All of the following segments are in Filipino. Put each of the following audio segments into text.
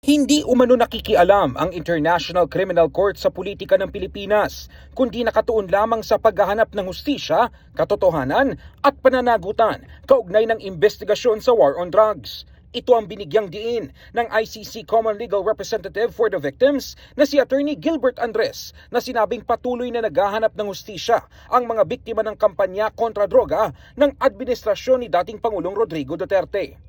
Hindi umano nakikialam ang International Criminal Court sa politika ng Pilipinas, kundi nakatuon lamang sa paghahanap ng hustisya, katotohanan at pananagutan kaugnay ng investigasyon sa war on drugs. Ito ang binigyang diin ng ICC Common Legal Representative for the Victims na si Attorney Gilbert Andres na sinabing patuloy na naghahanap ng hustisya ang mga biktima ng kampanya kontra droga ng administrasyon ni dating Pangulong Rodrigo Duterte.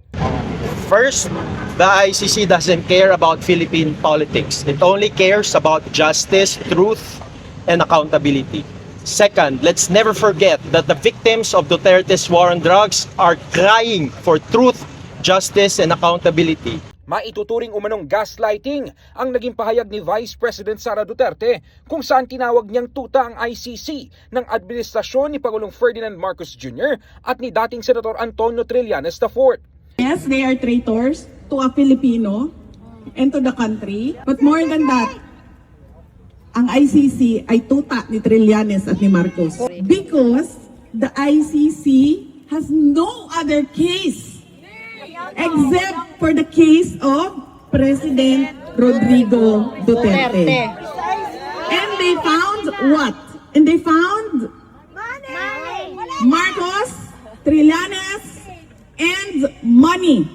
First, the ICC doesn't care about Philippine politics. It only cares about justice, truth, and accountability. Second, let's never forget that the victims of Duterte's war on drugs are crying for truth, justice, and accountability. Maituturing umanong gaslighting ang naging pahayag ni Vice President Sara Duterte kung saan tinawag niyang tuta ang ICC ng administrasyon ni Pangulong Ferdinand Marcos Jr. at ni dating Senator Antonio Trillanes IV. Yes, they are traitors to a Filipino and to the country. But more than that, ang ICC ay tuta ni Trillanes at ni Marcos. Because the ICC has no other case except for the case of President Rodrigo Duterte. And they found what? And they found Marcos, Trillanes, and money.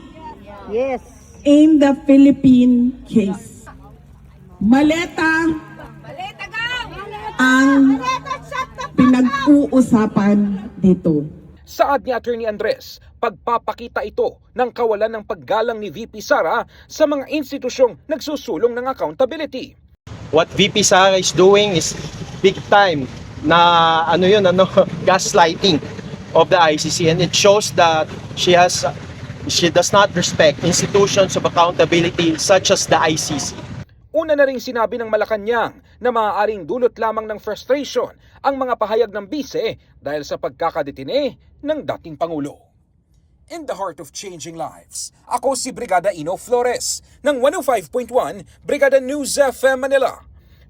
Yes. In the Philippine case. Maleta ang pinag-uusapan dito. Saad ni Attorney Andres, pagpapakita ito ng kawalan ng paggalang ni VP Sara sa mga institusyong nagsusulong ng accountability. What VP Sara is doing is big time na gaslighting of the ICC, and it shows that she does not respect institutions of accountability such as the ICC. Una na ring sinabi ng Malacanang na maaaring dulot lamang ng frustration ang mga pahayag ng bise dahil sa pagkakadetine ng dating Pangulo. In the heart of changing lives, ako si Brigada Ino Flores ng 105.1 Brigada News FM Manila.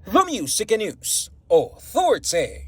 The Music and News Authority.